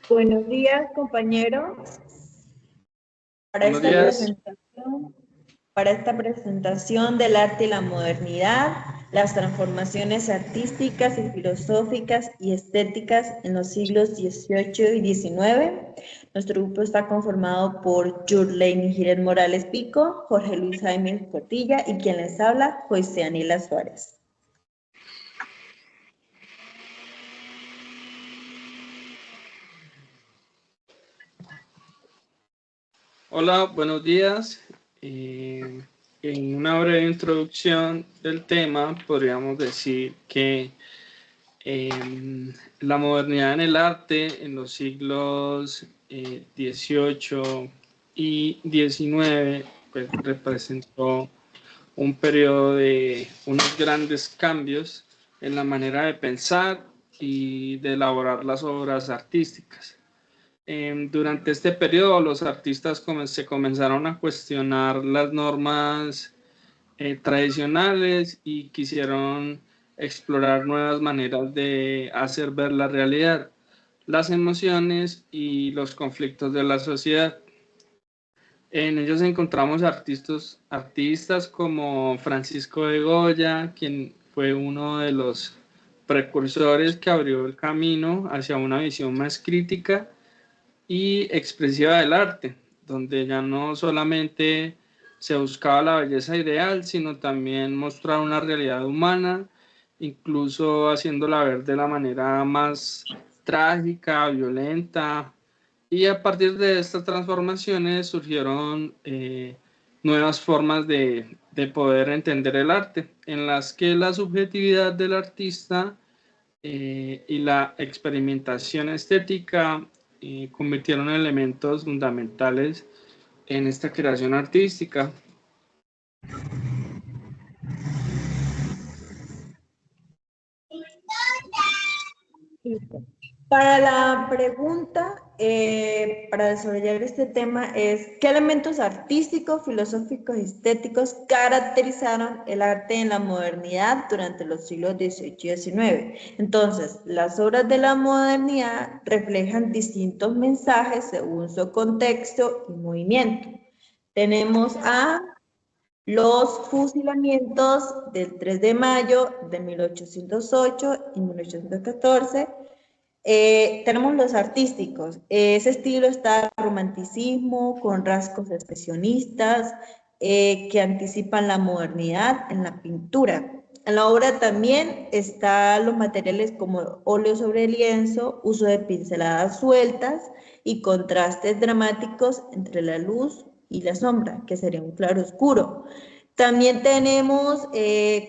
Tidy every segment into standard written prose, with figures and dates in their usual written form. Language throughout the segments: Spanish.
Buenos días, compañeros. Buenos días. Para esta presentación del arte y la modernidad, las transformaciones artísticas y filosóficas y estéticas en los siglos XVIII y XIX, nuestro grupo está conformado por Yurleini Giret Morales Pico, Jorge Luis Jaime Cortilla y quien les habla, José Anila Suárez. Hola, buenos días. En una breve introducción del tema, podríamos decir que la modernidad en el arte en los siglos XVIII y XIX pues, representó un periodo de unos grandes cambios en la manera de pensar y de elaborar las obras artísticas. Durante este periodo los artistas se comenzaron a cuestionar las normas tradicionales y quisieron explorar nuevas maneras de hacer ver la realidad, las emociones y los conflictos de la sociedad. En ellos encontramos artistas como Francisco de Goya, quien fue uno de los precursores que abrió el camino hacia una visión más crítica y expresiva del arte, donde ya no solamente se buscaba la belleza ideal, sino también mostrar una realidad humana, incluso haciéndola ver de la manera más trágica, violenta. Y a partir de estas transformaciones surgieron nuevas formas de poder entender el arte, en las que la subjetividad del artista y la experimentación estética convirtieron en elementos fundamentales en esta creación artística. Para la pregunta, para desarrollar este tema es, ¿qué elementos artísticos, filosóficos y estéticos caracterizaron el arte en la modernidad durante los siglos XVIII y XIX? Entonces, las obras de la modernidad reflejan distintos mensajes según su contexto y movimiento. Tenemos a los fusilamientos del 3 de mayo de 1808 y 1814, tenemos los artísticos. Ese estilo está romanticismo con rasgos expresionistas que anticipan la modernidad en la pintura. En la obra también están los materiales como óleo sobre lienzo, uso de pinceladas sueltas y contrastes dramáticos entre la luz y la sombra, que sería un claro oscuro. También tenemos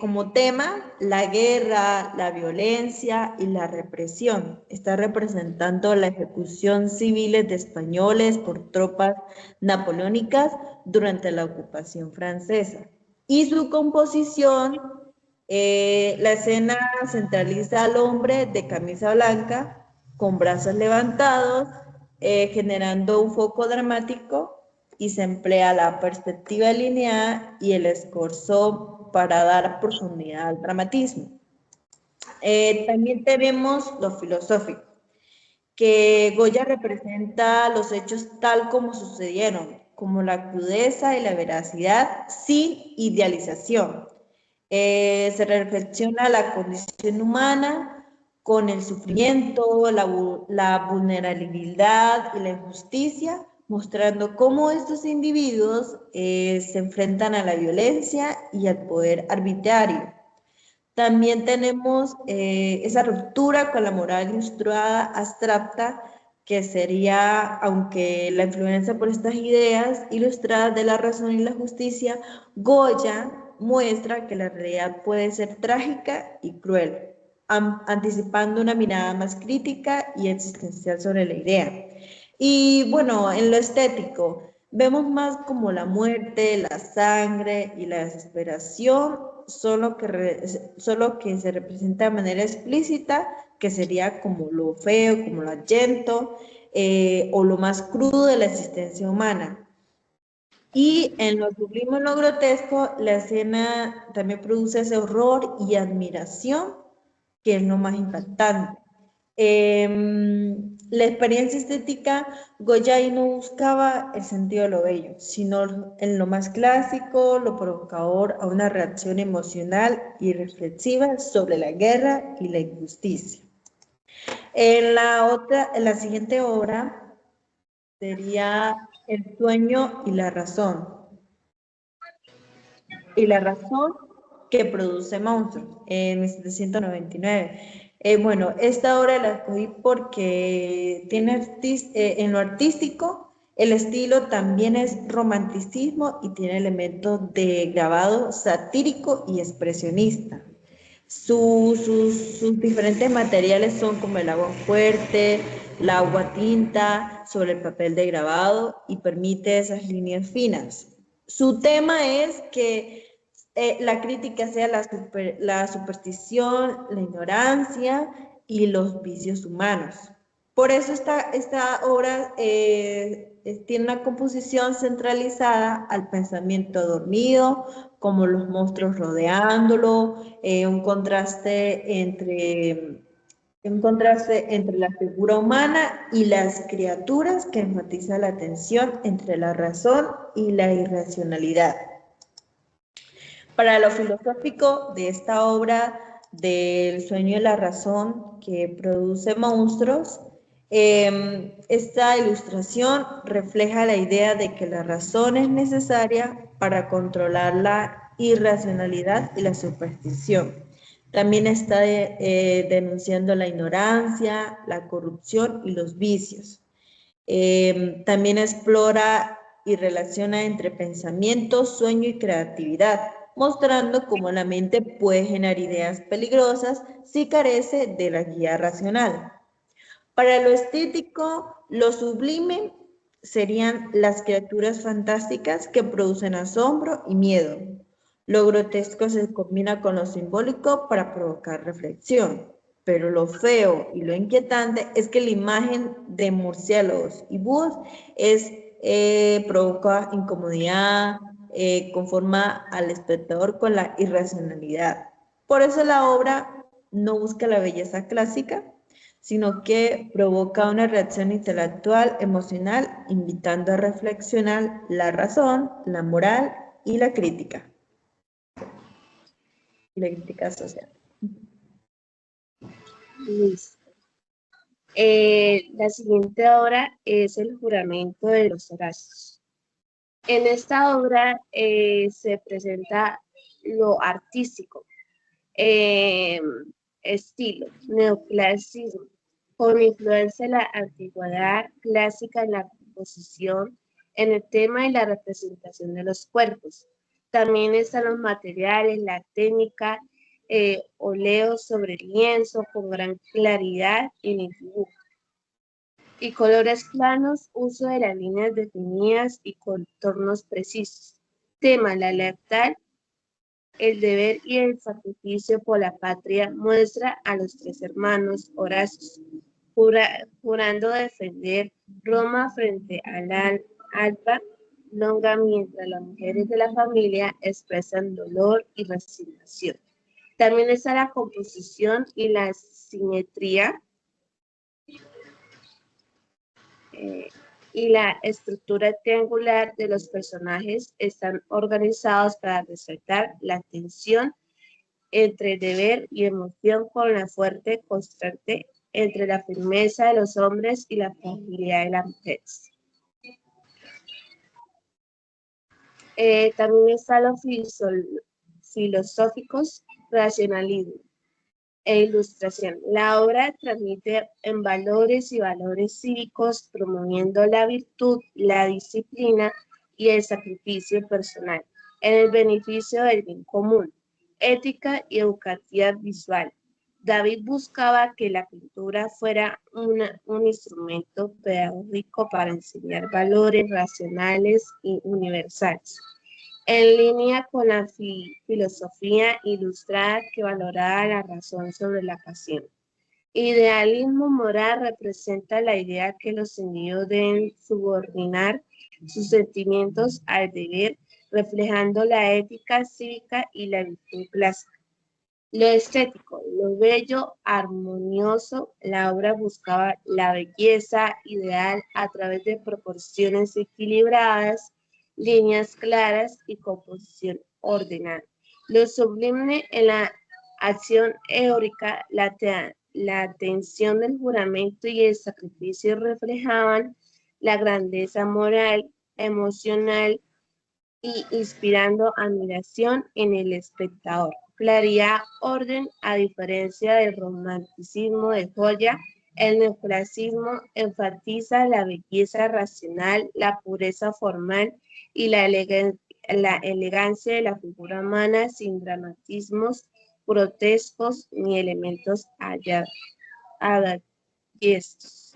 como tema la guerra, la violencia y la represión. Está representando la ejecución civiles de españoles por tropas napoleónicas durante la ocupación francesa. Y su composición, la escena centraliza al hombre de camisa blanca con brazos levantados, generando un foco dramático y se emplea la perspectiva lineal y el escorzo para dar profundidad al dramatismo. También tenemos lo filosófico, que Goya representa los hechos tal como sucedieron, como la crudeza y la veracidad sin idealización. Se reflexiona la condición humana con el sufrimiento, la vulnerabilidad y la injusticia, mostrando cómo estos individuos se enfrentan a la violencia y al poder arbitrario. También tenemos esa ruptura con la moral ilustrada abstracta, que sería, aunque la influencia por estas ideas ilustradas de la razón y la justicia, Goya muestra que la realidad puede ser trágica y cruel, anticipando una mirada más crítica y existencial sobre la idea. Y bueno, en lo estético, vemos más como la muerte, la sangre y la desesperación, solo que se representa de manera explícita, que sería como lo feo, como lo ahuyento, o lo más crudo de la existencia humana. Y en lo sublime y lo grotesco, la escena también produce ese horror y admiración, que es lo más impactante. La experiencia estética, Goya ahí no buscaba el sentido de lo bello, sino en lo más clásico, lo provocador a una reacción emocional y reflexiva sobre la guerra y la injusticia. En la siguiente obra sería El sueño y la razón. Y la razón que produce monstruos, en 1799. Bueno, esta obra la escogí porque tiene en lo artístico, el estilo también es romanticismo y tiene elementos de grabado satírico y expresionista. Sus diferentes materiales son como el agua fuerte, la agua tinta sobre el papel de grabado y permite esas líneas finas. Su tema es que la crítica sea la superstición, la ignorancia y los vicios humanos. Por eso esta obra tiene una composición centralizada al pensamiento dormido, como los monstruos rodeándolo, un contraste entre la figura humana y las criaturas que enfatiza la tensión entre la razón y la irracionalidad. Para lo filosófico de esta obra del sueño y la razón que produce monstruos, esta ilustración refleja la idea de que la razón es necesaria para controlar la irracionalidad y la superstición. También está denunciando la ignorancia, la corrupción y los vicios. También explora y relaciona entre pensamiento, sueño y creatividad, mostrando cómo la mente puede generar ideas peligrosas si carece de la guía racional. Para lo estético, lo sublime serían las criaturas fantásticas que producen asombro y miedo. Lo grotesco se combina con lo simbólico para provocar reflexión. Pero lo feo y lo inquietante es que la imagen de murciélagos y búhos provoca incomodidad, conforma al espectador con la irracionalidad. Por eso la obra no busca la belleza clásica, sino que provoca una reacción intelectual, emocional, invitando a reflexionar la razón, la moral y la crítica social. Listo. La siguiente obra es El juramento de los Horacios. En esta obra se presenta lo artístico, estilo, neoclasicismo, con influencia de la antigüedad clásica en la composición, en el tema y la representación de los cuerpos. También están los materiales, la técnica, óleos sobre lienzo con gran claridad en el dibujo. Y colores planos, uso de las líneas definidas y contornos precisos. Tema, la lealtad, el deber y el sacrificio por la patria muestra a los tres hermanos Horacios, jurando defender Roma frente al Alba Longa, mientras las mujeres de la familia expresan dolor y resignación. También está la composición y la simetría y la estructura triangular de los personajes están organizados para resaltar la tensión entre deber y emoción con la fuerte constante entre la firmeza de los hombres y la fragilidad de las mujeres. También están los filosóficos, racionalismo e ilustración. La obra transmite en valores y valores cívicos, promoviendo la virtud, la disciplina y el sacrificio personal, en el beneficio del bien común, ética y educativa visual. David buscaba que la pintura fuera un instrumento pedagógico para enseñar valores racionales y universales, en línea con la filosofía ilustrada que valoraba la razón sobre la pasión. Idealismo moral representa la idea que los individuos deben subordinar sus sentimientos al deber, reflejando la ética cívica y la virtud clásica. Lo estético, lo bello, armonioso, la obra buscaba la belleza ideal a través de proporciones equilibradas, líneas claras y composición ordenada. Lo sublime en la acción eórica, la tensión del juramento y el sacrificio reflejaban la grandeza moral, emocional y inspirando admiración en el espectador. Claridad, orden, a diferencia del romanticismo de Goya, el neoclasicismo enfatiza la belleza racional, la pureza formal y la elegancia de la figura humana sin dramatismos grotescos ni elementos adagiestos.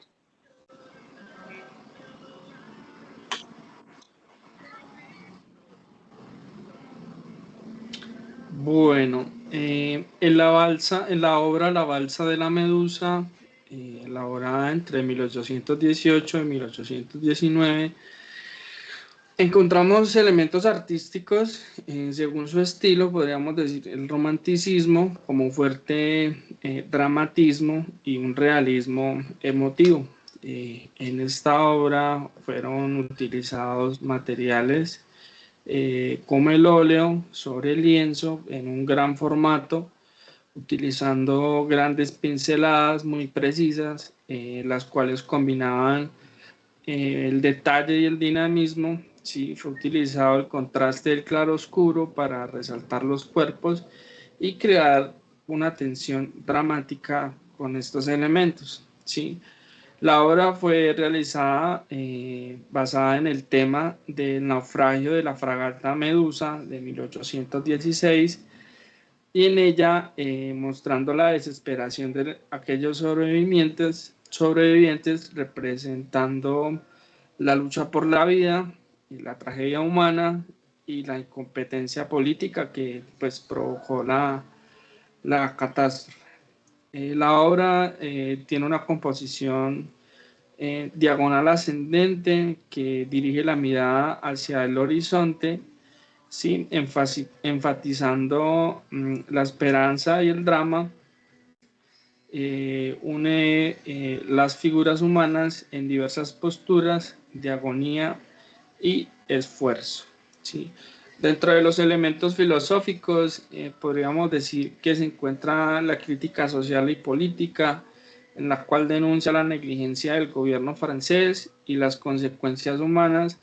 Bueno, en la obra La Balsa de la Medusa, elaborada entre 1818 y 1819, encontramos elementos artísticos, según su estilo, podríamos decir el romanticismo como un fuerte dramatismo y un realismo emotivo. En esta obra fueron utilizados materiales como el óleo sobre el lienzo en un gran formato, utilizando grandes pinceladas muy precisas, las cuales combinaban el detalle y el dinamismo. Sí, fue utilizado el contraste del claroscuro para resaltar los cuerpos y crear una tensión dramática con estos elementos. ¿Sí? La obra fue realizada basada en el tema del naufragio de la fragata Medusa de 1816 y en ella mostrando la desesperación de aquellos sobrevivientes representando la lucha por la vida y la tragedia humana y la incompetencia política que pues provocó la catástrofe. La obra tiene una composición diagonal ascendente que dirige la mirada hacia el horizonte, ¿sí? Enfatizando la esperanza y el drama. Une las figuras humanas en diversas posturas de agonía y esfuerzo. ¿Sí? Dentro de los elementos filosóficos, podríamos decir que se encuentra la crítica social y política, en la cual denuncia la negligencia del gobierno francés y las consecuencias humanas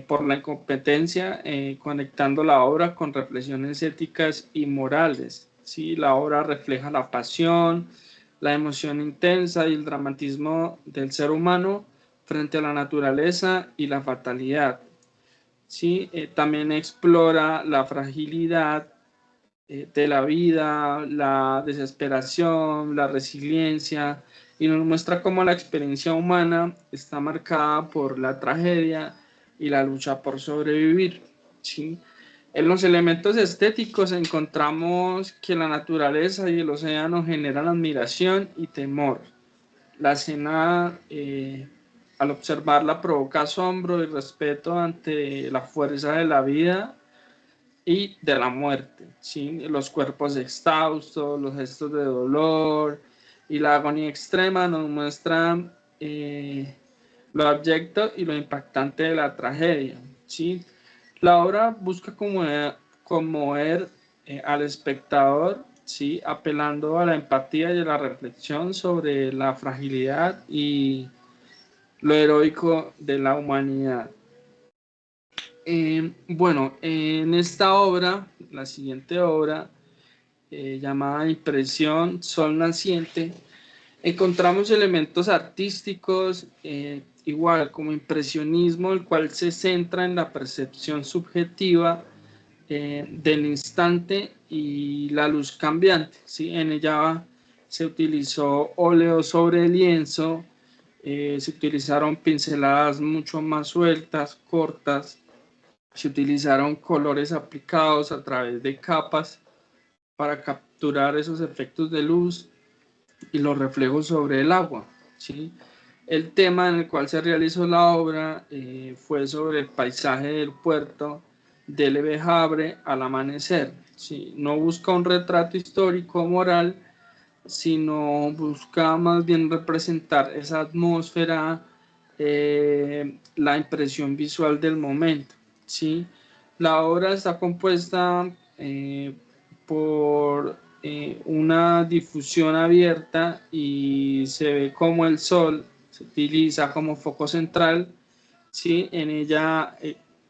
por la incompetencia, conectando la obra con reflexiones éticas y morales. ¿Sí? La obra refleja la pasión, la emoción intensa y el dramatismo del ser humano frente a la naturaleza y la fatalidad. ¿Sí? También explora la fragilidad de la vida, la desesperación, la resiliencia, y nos muestra cómo la experiencia humana está marcada por la tragedia y la lucha por sobrevivir. ¿Sí? En los elementos estéticos encontramos que la naturaleza y el océano generan admiración y temor. La escena, al observarla, provoca asombro y respeto ante la fuerza de la vida y de la muerte. ¿Sí? Los cuerpos exhaustos, los gestos de dolor y la agonía extrema nos muestran lo abyecto y lo impactante de la tragedia. ¿Sí? La obra busca conmover al espectador, ¿sí? Apelando a la empatía y a la reflexión sobre la fragilidad y lo heroico de la humanidad. Bueno, en esta obra, la siguiente obra, llamada Impresión, Sol Naciente, encontramos elementos artísticos, igual como impresionismo, el cual se centra en la percepción subjetiva del instante y la luz cambiante. ¿Sí? En ella se utilizó óleo sobre lienzo, se utilizaron pinceladas mucho más sueltas, cortas, se utilizaron colores aplicados a través de capas para capturar esos efectos de luz y los reflejos sobre el agua. ¿Sí? El tema en el cual se realizó la obra fue sobre el paisaje del puerto del Havre al amanecer. ¿sí? No busca un retrato histórico o moral, sino busca más bien representar esa atmósfera, la impresión visual del momento, ¿sí? La obra está compuesta por una difusión abierta y se ve como el sol se utiliza como foco central, ¿sí? En ella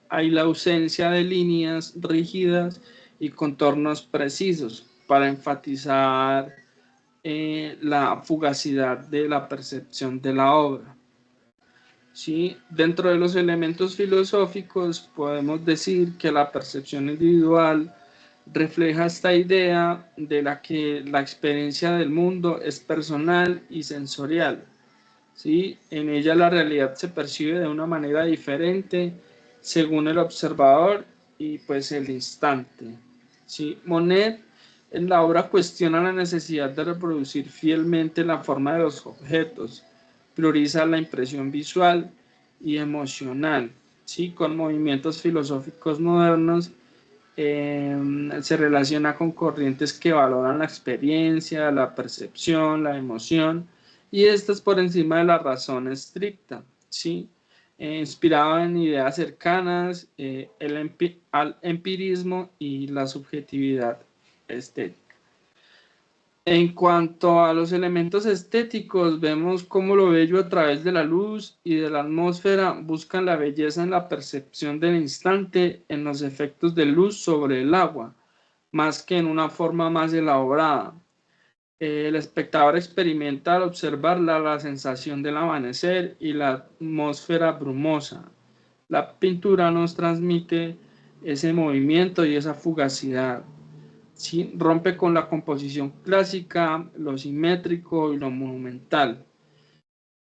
hay la ausencia de líneas rígidas y contornos precisos para enfatizar la fugacidad de la percepción de la obra. ¿Sí? Dentro de los elementos filosóficos podemos decir que la percepción individual refleja esta idea de la que la experiencia del mundo es personal y sensorial. ¿Sí? En ella la realidad se percibe de una manera diferente según el observador y pues el instante. ¿Sí? Monet en la obra cuestiona la necesidad de reproducir fielmente la forma de los objetos, prioriza la impresión visual y emocional, ¿sí? Con movimientos filosóficos modernos se relaciona con corrientes que valoran la experiencia, la percepción, la emoción, y estas por encima de la razón estricta, ¿sí? Inspirado en ideas cercanas al empirismo y la subjetividad estética. En cuanto a los elementos estéticos, vemos cómo lo bello a través de la luz y de la atmósfera buscan la belleza en la percepción del instante, en los efectos de luz sobre el agua, más que en una forma más elaborada. El espectador experimenta al observarla la sensación del amanecer y la atmósfera brumosa. La pintura nos transmite ese movimiento y esa fugacidad. ¿Sí? Rompe con la composición clásica, lo simétrico y lo monumental,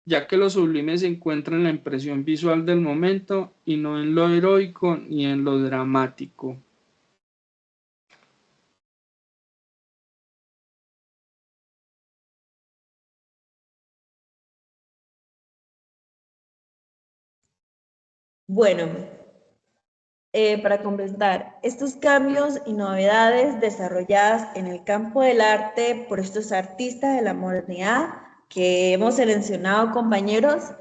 ya que lo sublime se encuentra en la impresión visual del momento y no en lo heroico ni en lo dramático. Bueno, para completar, estos cambios y novedades desarrolladas en el campo del arte por estos artistas de la modernidad que hemos seleccionado, compañeros,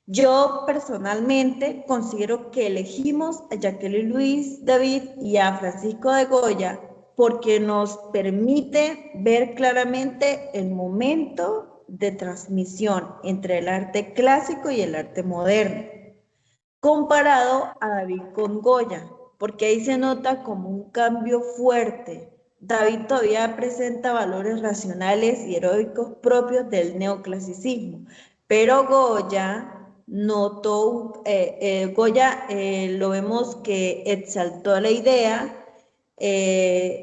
yo personalmente considero que elegimos a Jacqueline Louise David y a Francisco de Goya porque nos permite ver claramente el momento de transmisión entre el arte clásico y el arte moderno, comparado a David con Goya, porque ahí se nota como un cambio fuerte. David todavía presenta valores racionales y heroicos propios del neoclasicismo, pero Goya notó, Goya lo vemos que exaltó la idea,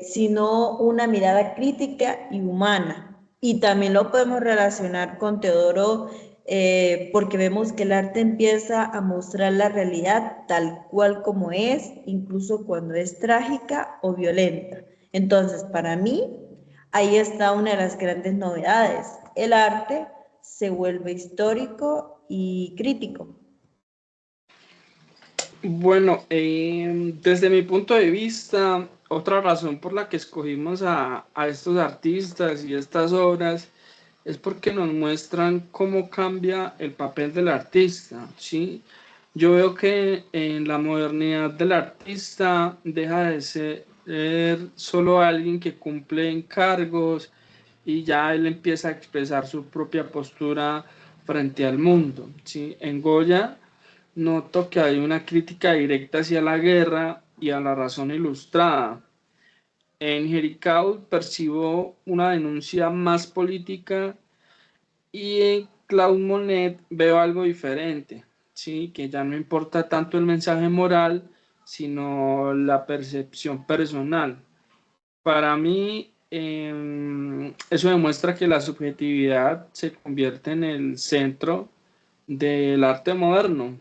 sino una mirada crítica y humana. Y también lo podemos relacionar con Teodoro porque vemos que el arte empieza a mostrar la realidad tal cual como es, incluso cuando es trágica o violenta. Entonces, para mí, ahí está una de las grandes novedades. El arte se vuelve histórico y crítico. Bueno, desde mi punto de vista, otra razón por la que escogimos a estos artistas y estas obras es porque nos muestran cómo cambia el papel del artista, ¿sí? Yo veo que en la modernidad del artista deja de ser solo alguien que cumple encargos y ya él empieza a expresar su propia postura frente al mundo, ¿sí? En Goya noto que hay una crítica directa hacia la guerra y a la razón ilustrada. En Jericault percibo una denuncia más política y en Claude Monet veo algo diferente, ¿sí? Que ya no importa tanto el mensaje moral, sino la percepción personal. Para mí, eso demuestra que la subjetividad se convierte en el centro del arte moderno.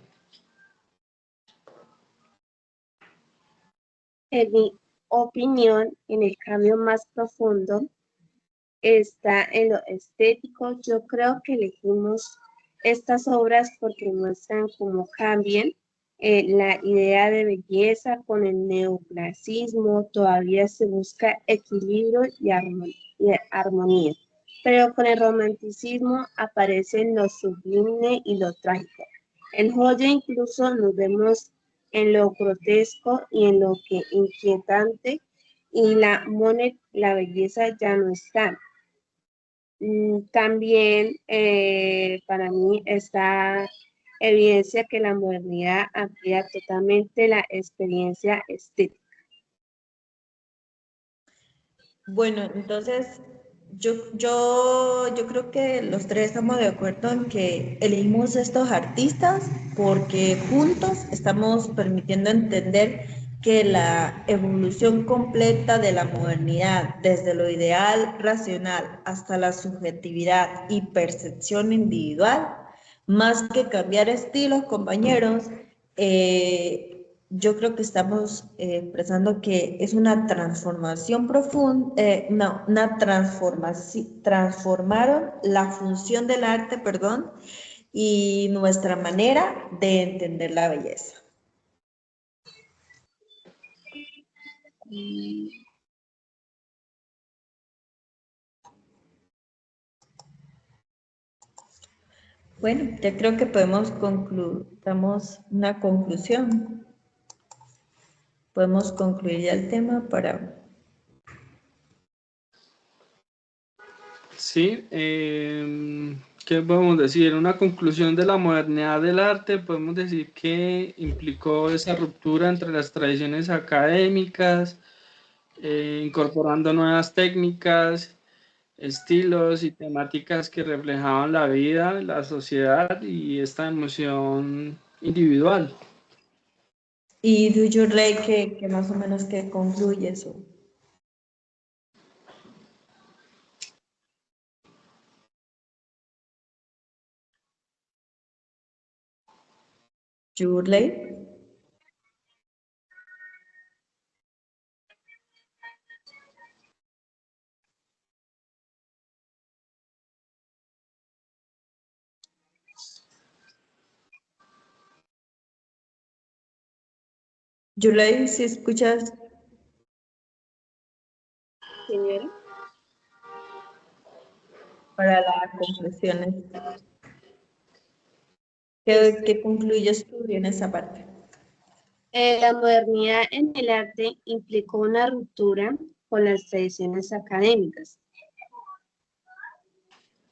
En mi opinión, en el cambio más profundo está en lo estético. Yo creo que elegimos estas obras porque muestran cómo cambian la idea de belleza con el neoclasicismo todavía se busca equilibrio y armonía, pero con el romanticismo aparecen lo sublime y lo trágico. En Goya incluso nos vemos en lo grotesco y en lo que inquietante, y la Monet, la belleza ya no está. También para mí está evidencia que la modernidad amplía totalmente la experiencia estética. Bueno, entonces yo creo que los tres estamos de acuerdo en que elegimos estos artistas porque juntos estamos permitiendo entender que la evolución completa de la modernidad, desde lo ideal racional hasta la subjetividad y percepción individual, más que cambiar estilos, compañeros, yo creo que estamos expresando que es una transformación profunda, no, una transformación, transformaron la función del arte, perdón, y nuestra manera de entender la belleza. Bueno, ya creo que podemos damos una conclusión. Podemos concluir ya el tema para... Sí, ¿qué podemos decir? Una conclusión de la modernidad del arte, podemos decir que implicó esa ruptura entre las tradiciones académicas, incorporando nuevas técnicas, estilos y temáticas que reflejaban la vida, la sociedad y esta emoción individual. Y Do You Ray, que más o menos que concluye eso. Yurley. Yurley, si escuchas. Señora. Para las conclusiones. ¿Qué concluyes tú en esa parte? La modernidad en el arte implicó una ruptura con las tradiciones académicas,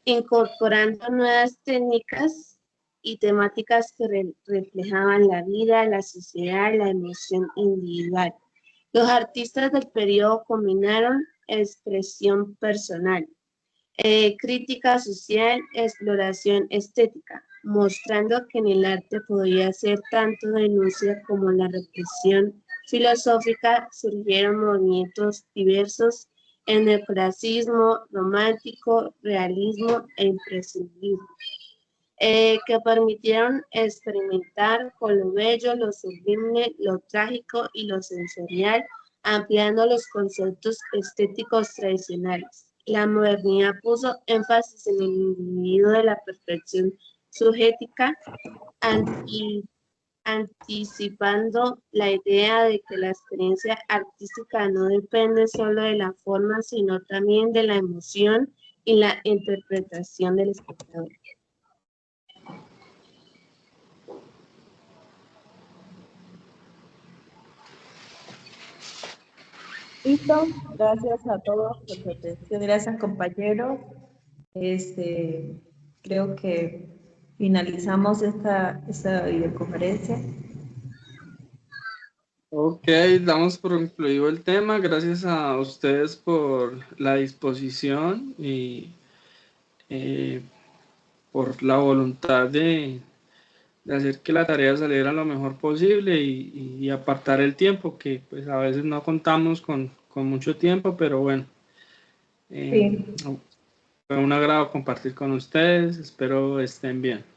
incorporando nuevas técnicas y temáticas que reflejaban la vida, la sociedad, la emoción individual. Los artistas del periodo combinaron expresión personal, crítica social, exploración estética, mostrando que en el arte podía ser tanto denuncia como la represión filosófica. Surgieron movimientos diversos en el clasismo, romántico, realismo e impresionismo, que permitieron experimentar con lo bello, lo sublime, lo trágico y lo sensorial, ampliando los conceptos estéticos tradicionales. La modernidad puso énfasis en el individuo de la perfección subjetiva, anticipando la idea de que la experiencia artística no depende solo de la forma, sino también de la emoción y la interpretación del espectador. Listo, gracias a todos por su atención, gracias compañeros. Creo que finalizamos esta videoconferencia. Ok, damos por concluido el tema. Gracias a ustedes por la disposición y por la voluntad de hacer que la tarea saliera lo mejor posible y apartar el tiempo, que pues a veces no contamos con mucho tiempo, pero bueno, Sí. fue un agrado compartir con ustedes, espero estén bien.